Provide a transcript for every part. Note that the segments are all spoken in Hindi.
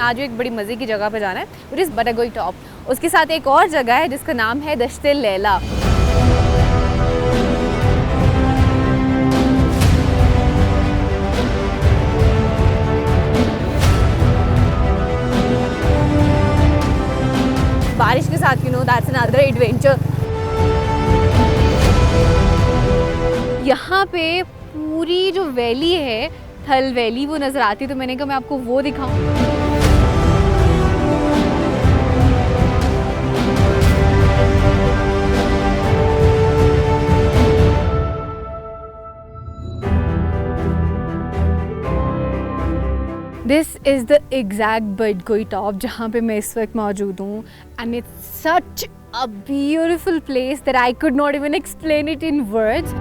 आज एक बड़ी मज़े की जगह पे जाना है, विच इज़ बटागोई टॉप। उसके साथ एक और जगह है जिसका नाम है दश्ते लैला। बारिश के साथ दैट्स अनदर एडवेंचर। यहाँ पे पूरी जो वैली है, थल वैली, वो नज़र आती है, तो मैंने कहा मैं आपको वो दिखाऊं। This is the exact बटगोई top जहाँ पे मैं इस वक्त मौजूद हूँ, and it's such a beautiful place that I could not even explain it in words.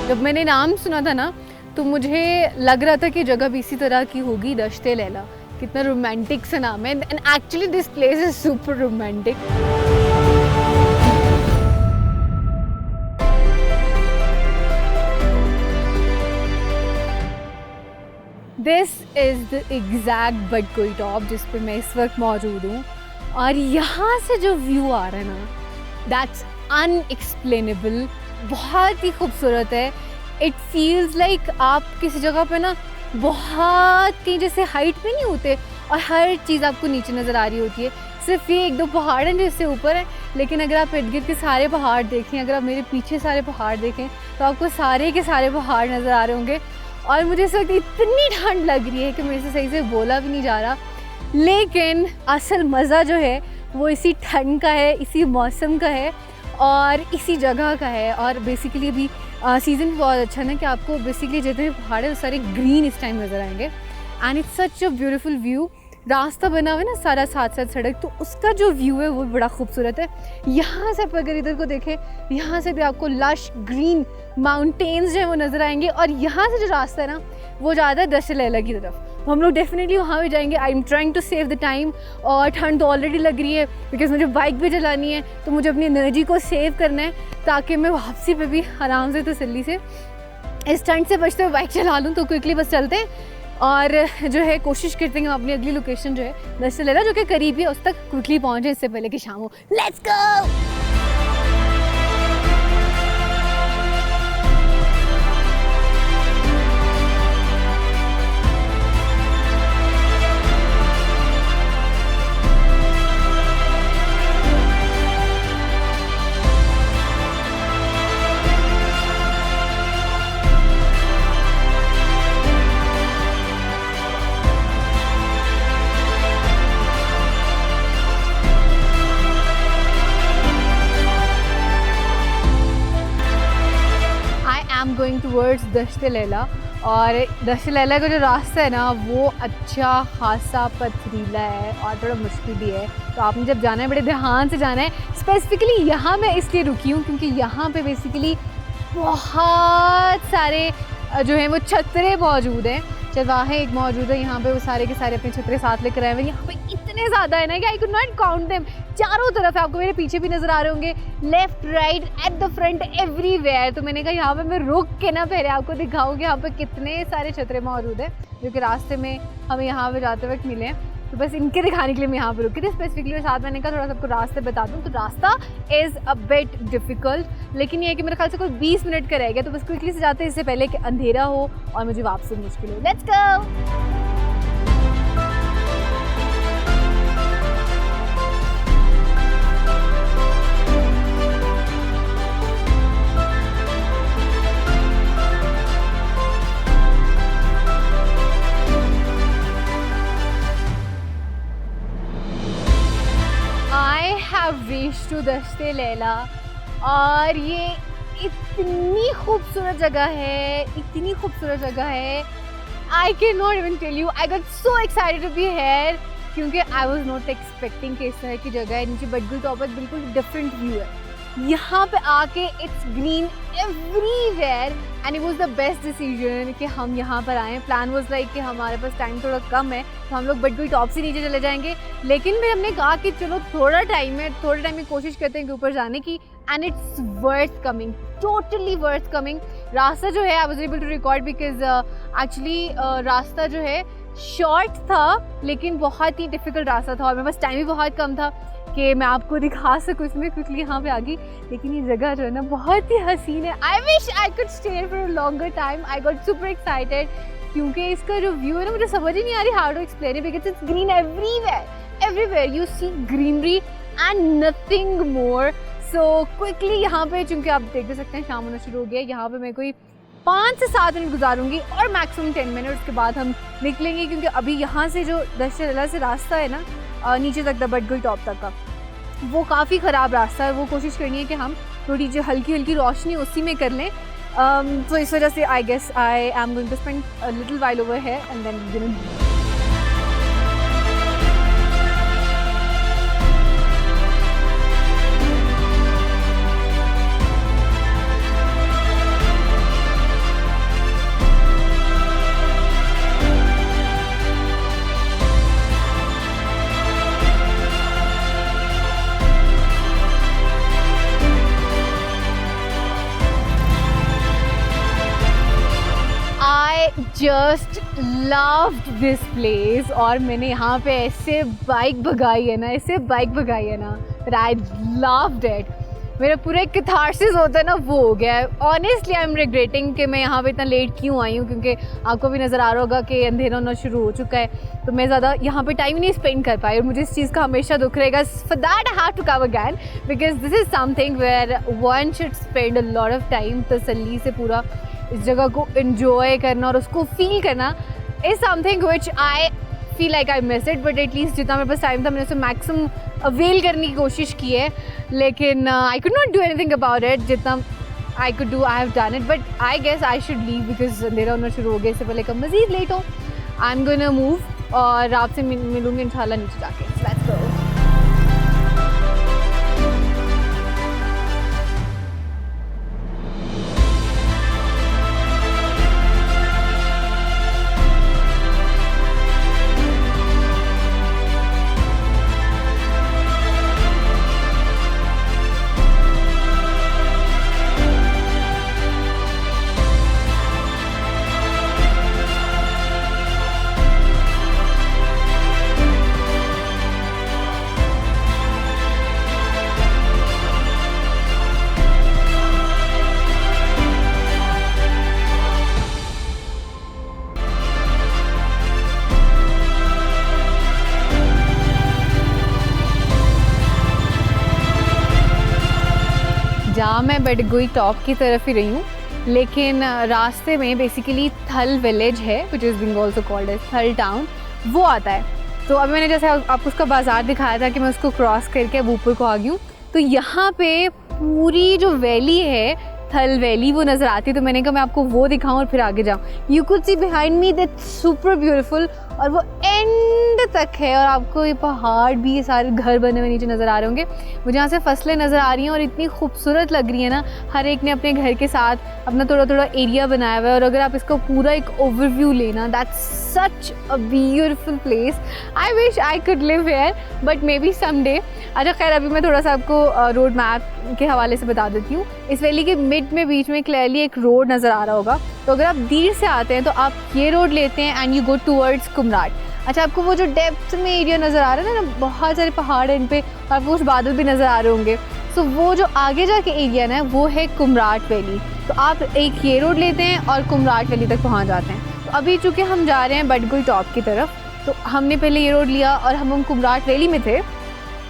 जब मैंने नाम सुना था ना, तो मुझे लग रहा था कि जगह भी इसी तरह की होगी, दश्ते लैला। कितना रोमांटिक सा नाम है, and actually this place is super romantic. This is the exact बटगोई top जिस पे मैं इस वक्त मौजूद हूँ, और यहाँ से जो व्यू आ रहा है ना, दैट्स अनएक्सप्लेनेबल। बहुत ही खूबसूरत है। इट फील्स लाइक आप किसी जगह पे ना बहुत कहीं जैसे हाइट पे नहीं होते, और हर चीज़ आपको नीचे नज़र आ रही होती है। सिर्फ ये एक दो पहाड़ हैं जिससे ऊपर है, लेकिन अगर आप इर्द गिर्द के सारे पहाड़ देखें, अगर आप मेरे पीछे सारे पहाड़ देखें, तो आपको सारे के सारे पहाड़ नज़र आ रहे होंगे। और मुझे इस वक्त इतनी ठंड लग रही है कि मेरे से सही से बोला भी नहीं जा रहा, लेकिन असल मज़ा जो है वो इसी ठंड का है, इसी मौसम का है, और इसी जगह का है। और बेसिकली भी सीज़न भी बहुत अच्छा है ना, कि आपको बेसिकली जितने पहाड़ है वो सारे ग्रीन इस टाइम नज़र आएंगे, and it's such a beautiful view. रास्ता बना हुआ है ना सारा साथ साथ सड़क, तो उसका जो व्यू है वो बड़ा खूबसूरत है। यहाँ से आप अगर इधर को देखें, यहाँ से भी आपको लश ग्रीन माउंटेन्स जो है वो नज़र आएंगे, और यहाँ से जो रास्ता है ना वो ज़्यादा दश्ते लैला की तरफ। तो हम लोग डेफिनेटली वहाँ भी जाएंगे। I am trying to save the time, और ठंड तो ऑलरेडी लग रही है बिकॉज मुझे बाइक भी चलानी है, तो मुझे अपनी एनर्जी को सेव करना है ताकि मैं वापसी पे भी आराम से तसल्ली से इस ठंड से बचते हुए बाइक चला लूँ। तो क्विकली बस चलते हैं, और जो है कोशिश करते हैं हम अपनी अगली लोकेशन जो है दश्ते लैला, जो कि करीब है, उस तक क्विकली पहुँचे इससे पहले कि शाम हो। Let's go. Going towards Dasht-e Laila, और दश्ते लैला का जो रास्ता है ना वो अच्छा खासा पथरीला है और थोड़ा मुश्किल भी है। तो आपने जब जाना है बड़े ध्यान से जाना है। स्पेसिफिकली यहाँ मैं इसलिए रुकी हूँ क्योंकि यहाँ पे बेसिकली बहुत सारे जो हैं वो छतरे मौजूद हैं। चरवाहे एक मौजूद है यहाँ पे, वो सारे के सारे अपने छतरे साथ लेकर आए हुए। यहाँ पे इतने ज़्यादा है ना कि आई कुड नॉट काउंट देम। चारों तरफ आपको मेरे पीछे भी नज़र आ रहे होंगे, left right at the front everywhere. तो मैंने कहा यहाँ पे मैं रुक के ना पहले आपको दिखाऊंगी यहाँ पे कितने सारे छतरे मौजूद हैं, जो कि रास्ते में हमें यहाँ पे जाते वक्त मिले हैं। तो बस इनके दिखाने के लिए मैं यहाँ पे रुकी थी स्पेसिफिकली। और साथ मैंने कहा थोड़ा सबको रास्ते बता दूँ। तो रास्ता इज़ अ बिट डिफ़िकल्ट, लेकिन ये है कि मेरे ख्याल से कोई 20 मिनट का रह गया। तो बस क्विकली से जाते हैं इससे पहले कि अंधेरा हो और मुझे वापसी मुश्किल हो। Let's go. Reach to Dasht-e Laila, और ये इतनी खूबसूरत जगह है, इतनी खूबसूरत जगह है। I can not even tell you, I got so excited to be here, क्योंकि आई वॉज नॉट एक्सपेक्टिंग कि इस तरह की जगह है। नीचे बटगोई टॉप पर बिल्कुल डिफरेंट व्यू है, यहाँ पे आके it's green everywhere and it was the best decision कि हम यहाँ पर आए। प्लान वाज लाइक कि हमारे पास टाइम थोड़ा कम है तो हम लोग बटगुई टॉप से नीचे चले जाएंगे, लेकिन फिर हमने कहा कि चलो थोड़ा टाइम है, थोड़े टाइम की कोशिश करते हैं कि ऊपर जाने की, and it's worth coming, totally worth coming. रास्ता जो है I was able to record because actually रास्ता जो है शॉर्ट था लेकिन बहुत ही डिफ़िकल्ट रास्ता था और मेरे पास टाइम भी बहुत कम था कि मैं आपको दिखा सकूँ इसमें क्विकली यहाँ पे आ गई। लेकिन ये जगह जो है ना बहुत ही हसीन है। I wish I could stay for a longer time. I got super excited क्योंकि इसका जो व्यू है ना मुझे समझ ही नहीं आ रही how to explain it because it's green everywhere you see greenery and nothing more. So quickly यहाँ पे चूँकि आप देख सकते हैं शाम होना शुरू हो गया, यहाँ पे मैं कोई 5 से 7 मिनट गुजारूंगी और मैक्सिमम 10 मिनट, उसके बाद हम निकलेंगे क्योंकि अभी यहाँ से जो दशहरा से रास्ता है ना नीचे तक द बटगुई टॉप तक का, वो काफ़ी ख़राब रास्ता है। वो कोशिश करनी है कि हम थोड़ी जो हल्की हल्की रोशनी उसी में कर लें। तो इस वजह से I guess I am going to spend a little while over है and then just loved this place. और मैंने यहाँ पे ऐसे बाइक भगाई है ना दैट आई लव्ड इट। मेरा पूरा एक कैथार्सिस होता है ना वो हो गया है। ऑनेस्टली आई एम रिग्रेटिंग कि मैं यहाँ पे इतना लेट क्यों आई हूँ, क्योंकि आपको भी नज़र आ रहा होगा कि अंधेरा होना शुरू हो चुका है तो मैं ज़्यादा यहाँ पे टाइम नहीं स्पेंड कर पाई और मुझे इस चीज़ का हमेशा दुख रहेगा। For that I have to come again because this is something where one should spend a lot of time तसल्ली से पूरा इस जगह को एंजॉय करना और उसको फील करना is something which I feel like I miss it. But at least जितना मेरे पास टाइम था मैंने उसे मैक्सिमम अवेल करने की कोशिश की है, लेकिन I could not do anything about it. जितना I could do I have done it, but I guess I should leave because अंधेरा होना शुरू हो गया। इससे पहले कब मज़ीद लेट हो आई एम गोना मूव और आपसे मिलूँगी इंशाल्लाह नीचे जाके। Let's go. जहाँ मैं बटगुई टॉप की तरफ ही रही हूँ, लेकिन रास्ते में बेसिकली थल विलेज है which is being also called as Thal town, वो आता है। तो अभी मैंने जैसे आपको उसका बाज़ार दिखाया था कि मैं उसको क्रॉस करके अब ऊपर को आ गई हूँ, तो यहाँ पे पूरी जो वैली है थल वैली वो नज़र आती है। तो मैंने कहा मैं आपको वो दिखाऊं और फिर आगे जाऊँ। You could see behind me that super beautiful, और वो एंड तक है और आपको ये पहाड़ भी, ये सारे घर बने हुए नीचे नज़र आ रहे होंगे। मुझे यहाँ से फसलें नज़र आ रही हैं और इतनी खूबसूरत लग रही है ना, हर एक ने अपने घर के साथ अपना थोड़ा थोड़ा एरिया बनाया हुआ है। और अगर आप इसका पूरा एक ओवरव्यू लेना, that's such a beautiful place. I wish I could live here but may be someday. अच्छा खैर, अभी मैं थोड़ा सा आपको रोड मैप के हवाले से बता देती हूँ। इस वैली के मिड में बीच में क्लियरली एक रोड नज़र आ रहा होगा। तो अगर आप दीर से आते हैं तो आप ये रोड लेते हैं and you go towards Kumrat. अच्छा, आपको वो जो डेप्थ में एरिया नज़र आ रहा है ना, बहुत सारे पहाड़ हैं इन पे और आपको कुछ बादल भी नज़र आ रहे होंगे। सो वो जो आगे जाके एरिया ना वो है कुमराट वैली। तो आप एक ये रोड लेते हैं और कुमराट वैली तक पहुँच जाते हैं। तो अभी चूँकि हम जा रहे हैं बटगुई टॉप की तरफ, तो हमने पहले ये रोड लिया और हम कुमराट वैली में थे।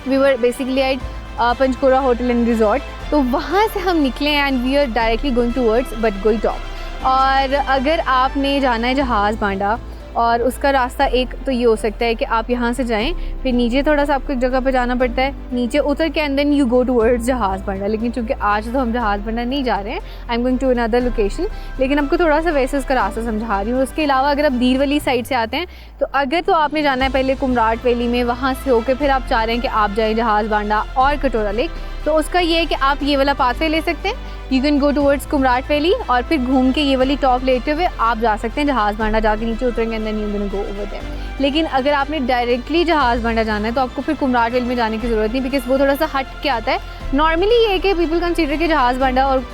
We were basically at Panchkula hotel and resort. तो वहाँ से हम निकले and we are directly going towards Badgoi top. और अगर आपने जाना है जहाज़ बांडा, और उसका रास्ता एक तो ये हो सकता है कि आप यहाँ से जाएं, फिर नीचे थोड़ा सा आपको एक जगह पे जाना पड़ता है, नीचे उतर के and then you go towards Jahaz Banda. लेकिन चूँकि आज तो हम जहाज़ बांडा नहीं जा रहे हैं, I am going to another location, लेकिन आपको थोड़ा सा वैसे उसका रास्ता समझा रही हूँ। उसके अलावा अगर आप दीर वाली साइड से आते हैं तो अगर तो आपने जाना है पहले कुमराट वैली में, वहाँ से होकर फिर आप चाह रहे हैं कि आप जाएँ जहाज़ बांडा और कटोरा लेक, तो उसका ये है कि आप ये वाला पाथवे ले सकते हैं, you can go towards Kumrat valley और फिर घूम के ये वाली टॉप लेते हुए आप जा सकते हैं जहाज़ बांडा, जाके नीचे उतरेंगे and then you can go over there. लेकिन अगर आपने डायरेक्टली जहाज़ बांडा जाना है तो आपको फिर कुमराट वैली में जाने की ज़रूरत नहीं, बिकॉज वो थोड़ा सा हट के आता है। नॉर्मली ये है कि पीपल कंसीडर कि जहाज़ बांडा और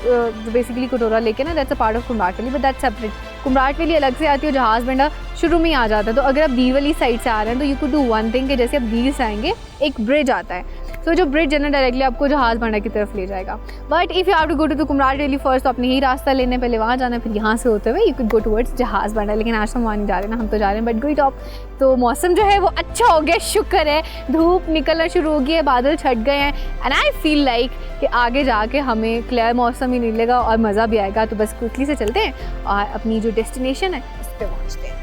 बेसिकली कटोरा लेके ना that's a part of Kumrat valley, but that's separate. Kumrat valley अलग से आती है, जहाज़ बांडा शुरू में ही आ जाता है। तो अगर आप दीर वाली साइड से आ रहे हैं तो you could do one thing कि जैसे आप दीर से आएंगे एक ब्रिज आता है, तो जो ब्रिज है ना डायरेक्टली आपको जहाज़ बांडा की तरफ ले जाएगा। But if you have to go to the Kumrat valley first, तो अपने ही रास्ता लेने, पहले वहाँ जाना, फिर यहाँ से होते हुए you could go towards Jahaz Banda. लेकिन आज हम वहाँ नहीं जा रहे ना, हम तो जा रहे हैं बटगोई टॉप। तो मौसम जो है वो अच्छा हो गया, शुक्र है, धूप निकलना शुरू हो गई है, बादल छट गए हैं एंड आई फील लाइक कि आगे जाके हमें क्लियर मौसम ही मिलेगा और मज़ा भी आएगा। तो बस क्विकली से चलते हैं और अपनी जो डेस्टिनेशन है उस पर पहुँचते हैं।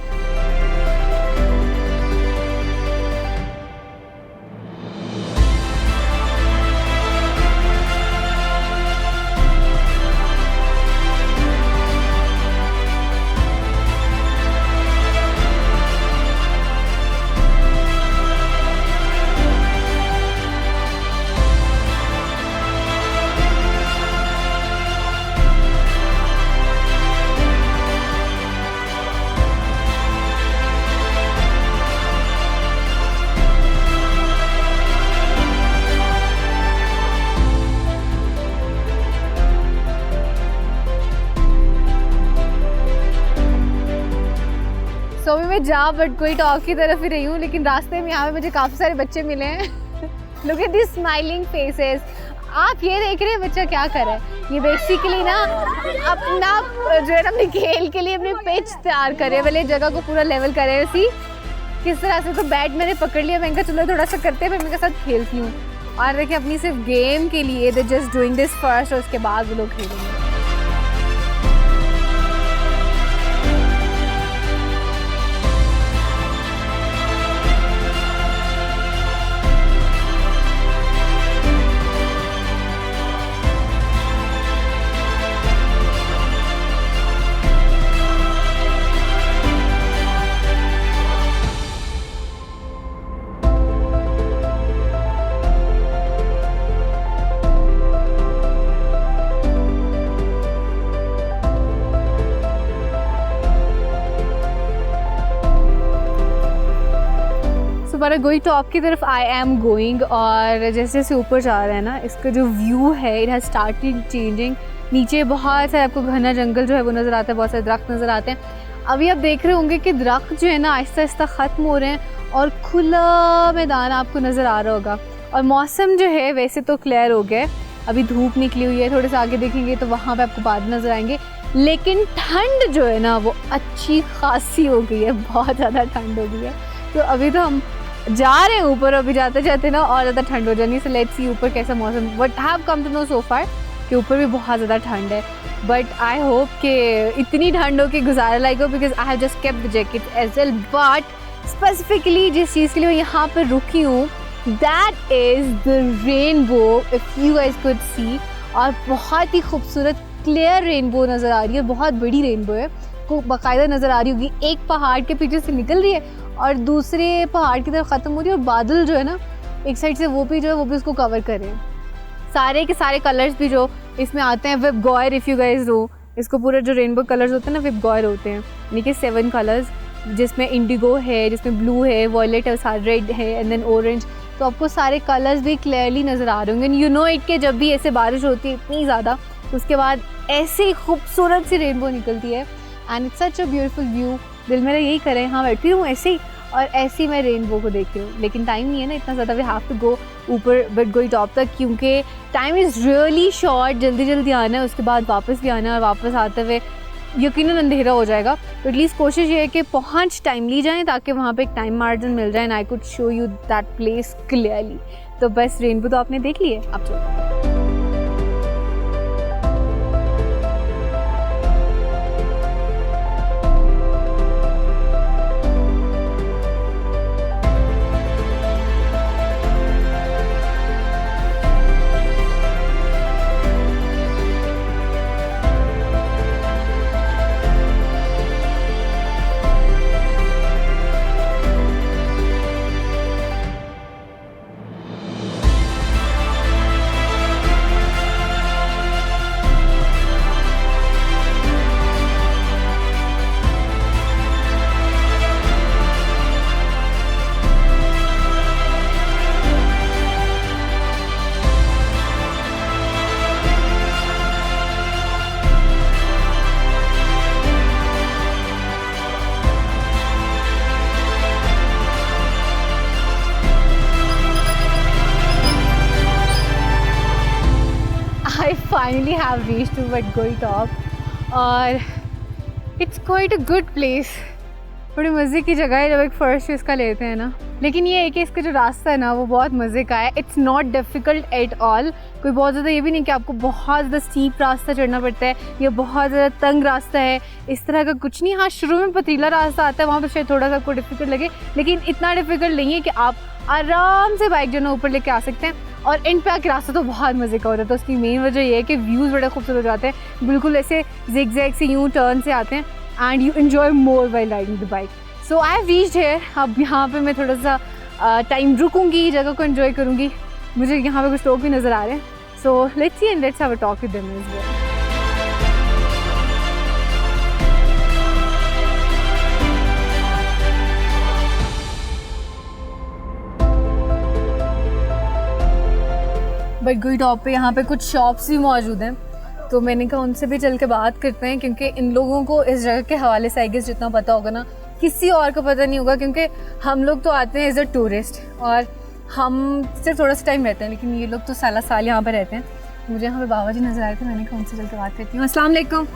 तो अभी मैं जा बटगोई टॉप की तरफ ही रही हूँ, लेकिन रास्ते में यहाँ पे मुझे काफ़ी सारे बच्चे मिले हैं। Look at this smiling faces. आप ये देख रहे हैं बच्चा क्या कर रहा है, ये बेसिकली ना अपना जो है ना अपने खेल के लिए अपनी पिच तैयार कर रहे हैं, पहले जगह को पूरा लेवल कर रहे हैं। उसी किस तरह से, तो बैट मैंने पकड़ लिया, मैंने कहा चलो थोड़ा सा करते हैं, फिर मैं इनके साथ खेलती हूँ। और देखिए अपनी सिर्फ गेम के लिए they just doing this first, और उसके बाद वो लोग खेलेंगे। बटगोई टॉप की तरफ आई एम गोइंग, और जैसे जैसे ऊपर जा रहा है ना, इसका जो व्यू है इट हैज़ स्टार्टेड चेंजिंग। नीचे बहुत सारे आपको घना जंगल जो है वो नज़र आता है, बहुत सारे दरख्त नज़र आते हैं। अभी आप देख रहे होंगे कि दरख्त जो है ना आहिस्ता आहिस्ता ख़त्म हो रहे हैं और खुला मैदान आपको नज़र आ रहा होगा। और मौसम जो है वैसे तो क्लियर हो गया है, अभी धूप निकली हुई है, थोड़े से आगे देखेंगे तो वहाँ पे आपको बादल नज़र आएंगे, लेकिन ठंड जो है ना वो अच्छी खासी हो गई है, बहुत ज़्यादा ठंड हो गई है। तो अभी तो हम जा रहे हैं ऊपर, अभी जाते जाते ना और ज़्यादा ठंड हो जानी। सो लेट्स सी ऊपर कैसा मौसम, but have come to know so far कि ऊपर भी बहुत ज़्यादा ठंड है। बट आई होप कि इतनी ठंड हो कि गुजारा लाइक हो, because I have just kept the jacket as well. But specifically जिस चीज़ के लिए यहाँ पर रुकी हूँ that is the rainbow, if you guys could see. और बहुत ही खूबसूरत क्लियर रेनबो नज़र आ रही है, बहुत बड़ी रेनबो है, को बाकायदा नज़र आ रही होगी। एक पहाड़ के पीछे से निकल रही है और दूसरे पहाड़ की तरफ ख़त्म हो रही है, और बादल जो है ना एक साइड से वो भी जो है वो भी उसको कवर कर रहे हैं। सारे के सारे कलर्स भी जो इसमें आते हैं, विप गॉयर, इफ़ यू गाइस नो, इसको पूरे जो रेनबो कलर्स होते हैं ना विप गॉयर होते हैं, यानी कि 7 कलर्स, जिसमें इंडिगो है, जिसमें ब्लू है, वॉयलेट है, साथ रेड है एंड देन ऑरेंज। तो आपको सारे कलर्स भी क्लियरली नज़र आ रहे होंगे। यू नो इट के जब भी ऐसे बारिश होती है इतनी ज़्यादा, तो उसके बाद ऐसी खूबसूरत सी रेनबो निकलती है and it's such a beautiful view. दिल मेरा यही करे हाँ बैठी हूँ ऐसे ही और ऐसे ही मैं रेनबो को देख रही हूँ, लेकिन टाइम नहीं है ना इतना ज़्यादा, वी हैव टू गो ऊपर बटगोई टॉप तक, क्योंकि टाइम इज़ रियली शॉर्ट। जल्दी जल्दी आना है, उसके बाद वापस भी आना है, और वापस आते हुए यकीनन अंधेरा हो जाएगा। तो एटलीस्ट कोशिश ये है कि पहुँच टाइमली जाएँ ताकि वहाँ पे एक टाइम मार्जिन मिल जाए and I could show you that place clearly. तो बस रेनबो तो आपने देख ली है, अब चलो। finally have reached to Vadgoi Top और it's quite a good place. बड़ी मज़े की जगह है जब एक फर्स्ट इसका लेते हैं ना, लेकिन ये है कि इसका जो रास्ता है ना वो बहुत मज़े का है. It's not difficult at all. कोई बहुत ज़्यादा ये भी नहीं कि आपको बहुत ज़्यादा स्टीप रास्ता चढ़ना पड़ता है या बहुत ज़्यादा तंग रास्ता है, इस तरह का कुछ नहीं. हाँ, शुरू में पथरीला रास्ता आता है, वहाँ पर शायद थोड़ा सा आपको डिफ़िकल्ट लगे, लेकिन इतना डिफ़िकल्ट नहीं है कि आप आराम से बाइक जो ना ऊपर लेके आ सकते हैं. और एंड पे आके रास्ता तो बहुत मज़े का होता है. तो उसकी मेन वजह ये है कि व्यूज़ बड़े खूबसूरत हो जाते हैं, बिल्कुल ऐसे जिग जैग से यूँ टर्न से आते हैं and you enjoy more while riding the bike. So I have reached here. अब यहाँ पे मैं थोड़ा सा टाइम रुकूंगी, जगह को एंजॉय करूँगी. मुझे यहाँ पे कुछ लोग भी नज़र आ रहे हैं. So let's see and let's have a talk with them as well. Badgoi top पे यहाँ पे कुछ शॉप्स भी मौजूद हैं, तो मैंने कहा उनसे भी चल के बात करते हैं, क्योंकि इन लोगों को इस जगह के हवाले से आई गेस जितना पता होगा ना किसी और को पता नहीं होगा, क्योंकि हम लोग तो आते हैं एज अ टूरिस्ट और हम सिर्फ थोड़ा सा टाइम रहते हैं, लेकिन ये लोग तो साल साल यहाँ पर रहते हैं. मुझे यहाँ पे बाबा जी नजर आए थे, मैंने कहा उनसे चल के बात करती हूँ. अस्सलाम वालेकुम.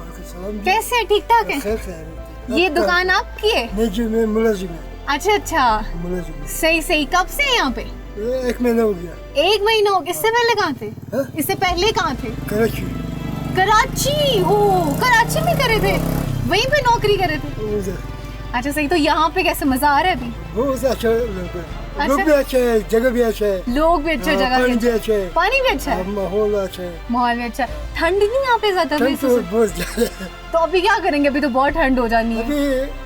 कैसे हैं? ठीक ठाक है? ये दुकान आपकी है? मैं मुलाजिम हूं. अच्छा अच्छा, सही सही. कब से है यहाँ पे? 1 महीना हो गया. 1 महीना हो गया. इससे पहले कहाँ थे? इससे पहले कहाँ थे? कराची. कराची? हो, कराची में करे थे? वहीं पे नौकरी करे थे? अच्छा सही. तो यहाँ पे कैसे मजा आ रहा है अभी? बहुत अच्छा लोग भी अच्छे हैं, जगह भी अच्छा है. लोग भी अच्छे, जगह पानी भी अच्छा है. पानी भी अच्छा है, माहौल अच्छा है. माहौल भी अच्छा. ठंड नहीं यहाँ पे ज्यादा? तो बहुत ज्यादा. तो अभी क्या करेंगे? अभी तो बहुत ठंड हो जानी है. अभी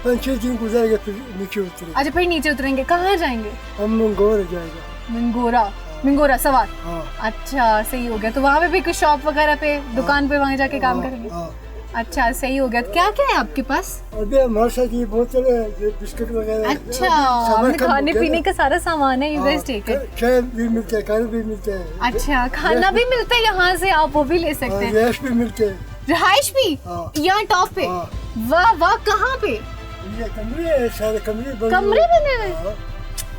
5-6 दिन गुजरेगा फिर नीचे उतरेंगे. अच्छा, फिर नीचे उतरेंगे. कहाँ जाएंगे? हम मंगोरा जाएगा. मंगोरा सवार. अच्छा सही हो गया. तो वहाँ पे भी कुछ शॉप वगैरह पे, दुकान पे वहाँ जाके काम करेंगे. अच्छा सही हो गया. क्या क्या है आपके पास? अभी हमारे साथ ये बोतल है, बिस्किट वगैरह. अच्छा, खाने पीने का सारा सामान है. You guys take it. चाय भी मिलता है, खाना भी मिलता है. अच्छा, खाना भी मिलता है यहाँ से, आप वो भी ले सकते हैं. रहाइश भी मिलते हैं. रहाइश भी यहाँ टॉप पे? वाह वाह. कहाँ पे? ये कमरे है, सारे कमरे बने हुए.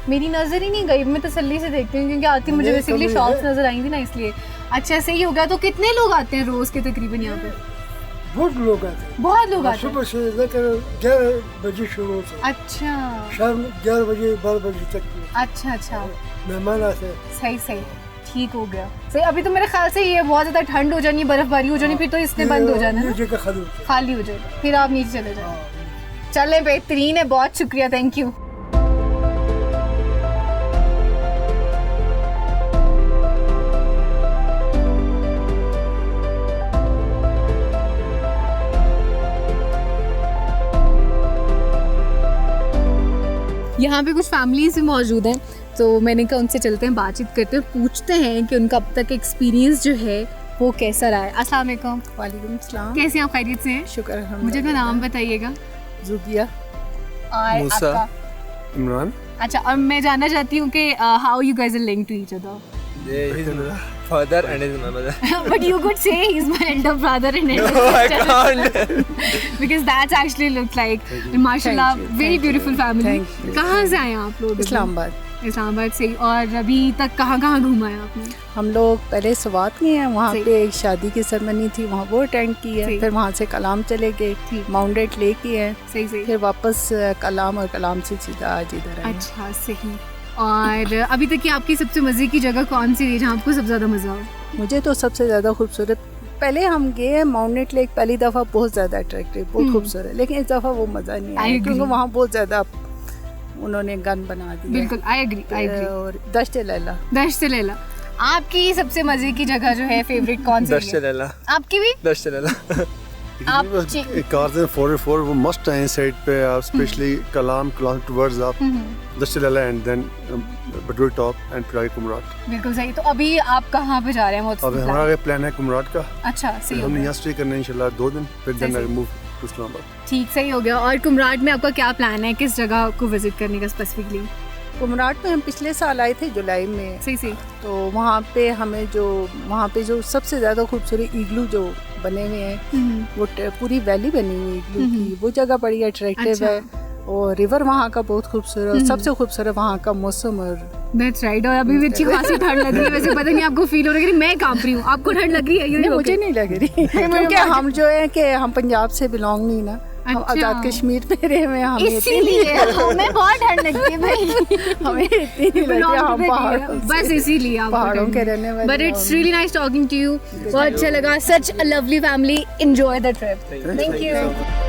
मेरी नजर ही नहीं गई. मैं तसल्ली से देखती हूँ क्योंकि आती मुझे बेसिकली शॉप्स नजर आई थी ना, इसलिए. अच्छा सही हो गया. तो कितने लोग आते हैं रोज के तकरीबन यहाँ पे? बहुत लोग आते हैं. बहुत लोग आते हैं. सुबह से लेकर 11 बजे शुरू होता है. अच्छा. शाम 11 बजे 12 बजे तक. अच्छा अच्छा, मेहमान आते हैं. सही सही. ठीक हो गया. सही. अभी तो मेरे ख्याल से ये बहुत ज्यादा ठंड हो जानी, बर्फबारी हो जानी, फिर तो इसने बंद हो जाना है. खाली हो जाएगा, फिर आप नीचे चले जाए. चलें, बेहतरीन है. बहुत शुक्रिया, थैंक यू. यहाँ पे कुछ फैमिलीज भी मौजूद हैं, तो मैंने कहा उनसे चलते हैं, बातचीत करते हैं, पूछते हैं कि उनका अब तक एक्सपीरियंस जो है वो कैसा रहा है. अस्सलाम वालेकुम. वालेकुम सलाम. कैसे हैं आप? खैरियत से हैं? शुक्र है. मुझे अपना नाम बताइएगा. जुबिया. और मूसा. आपका? इमरान. अच्छा, और मैं जानना चाहती हूँ कि how you guys are linked to each other. Father and his mother. But you could say he's my elder brother and elder No, I sister. can't. Because that's actually looked like, mashallah, very beautiful family. Thank you. कहाँ से आए आप लोग? इस्लामाबाद. इस्लामाबाद से. और अभी तक कहाँ घूमा है आपने? हम लोग पहले सवात गए हैं, वहाँ सही. पे एक शादी की सेरेमनी थी, वहाँ वो अटेंड की है. सही. फिर वहाँ से कलाम चले गए, माउंटेन लेक की है. सही सही. फिर वापस कलाम, और कलाम से सीधा आज इधर आए. अच्छा सही. और अभी तक की आपकी सबसे मज़े की जगह कौन सी रही जहाँ आपको सबसे ज़्यादा मज़ा हो? मुझे तो सबसे ज़्यादा खूबसूरत, पहले हम गए माउंटेन लेक पहली दफ़ा, बहुत ज़्यादा अट्रैक्टिव, बहुत खूबसूरत, लेकिन इस दफ़ा वो मज़ा नहीं आया क्योंकि वहाँ बहुत ज़्यादा उन्होंने गन बना दिया. बिल्कुल, आई एग्री. और दश्त लैला. आपकी सबसे मज़े की जगह जो है फेवरेट कौन सी दश्त है? लैला. आपकी भी? दश्त लैला. आप कार्स हैं 404 वो मस्ट हैं साइड पे. आप स्पेशली कलाम टुवर्ड्स आप Dasht Laila and then Badgoi top and फिर आगे कुमराट. बिल्कुल सही. तो अभी आप कहाँ पे जा रहे हैं? अब हमारा आगे प्लान है कुमराट का. अच्छा सही. हमने यहाँ स्टे करना है इंशाल्लाह 2 दिन, फिर देन सही. I move to Islamabad. ठीक, सही हो गया. और कुमराट में आपका क्या प्लान है? किस जगह को विजिट करने का स्पेसिफिकली? कुमराट में हम पिछले साल आए थे जुलाई में. सही. तो वहाँ पे हमें वहाँ पे जो सबसे ज़्यादा खूबसूरत इग्लू जो बने हुए हैं, वो पूरी वैली बनी हुई इग्लू की, वो जगह बड़ी अट्रैक्टिव है. और रिवर वहाँ का बहुत खूबसूरत, सबसे खूबसूरत वहाँ का मौसम और That's right. और अभी भी अच्छी खासी ठंड लग रही है, वैसे पता नहीं आपको फील हो रहा है कि मैं कांप रही हूँ, आपको ठंड लग रही है? नहीं, मुझे नहीं लग रही क्योंकि हम जो है कि हम पंजाब से बिलोंग नहीं ना, हम अच्छा। आज़ाद कश्मीर में रहे हुए हैं, हमें इसीलिए हमें बहुत ठंड लगती है भाई। हमें इतनी नहीं लगती, हम पहाड़ों बस इसीलिए आप पहाड़ों के रहने वाले। But it's really nice talking to you, बहुत अच्छा लगा, such a lovely family, enjoy the trip, thank you.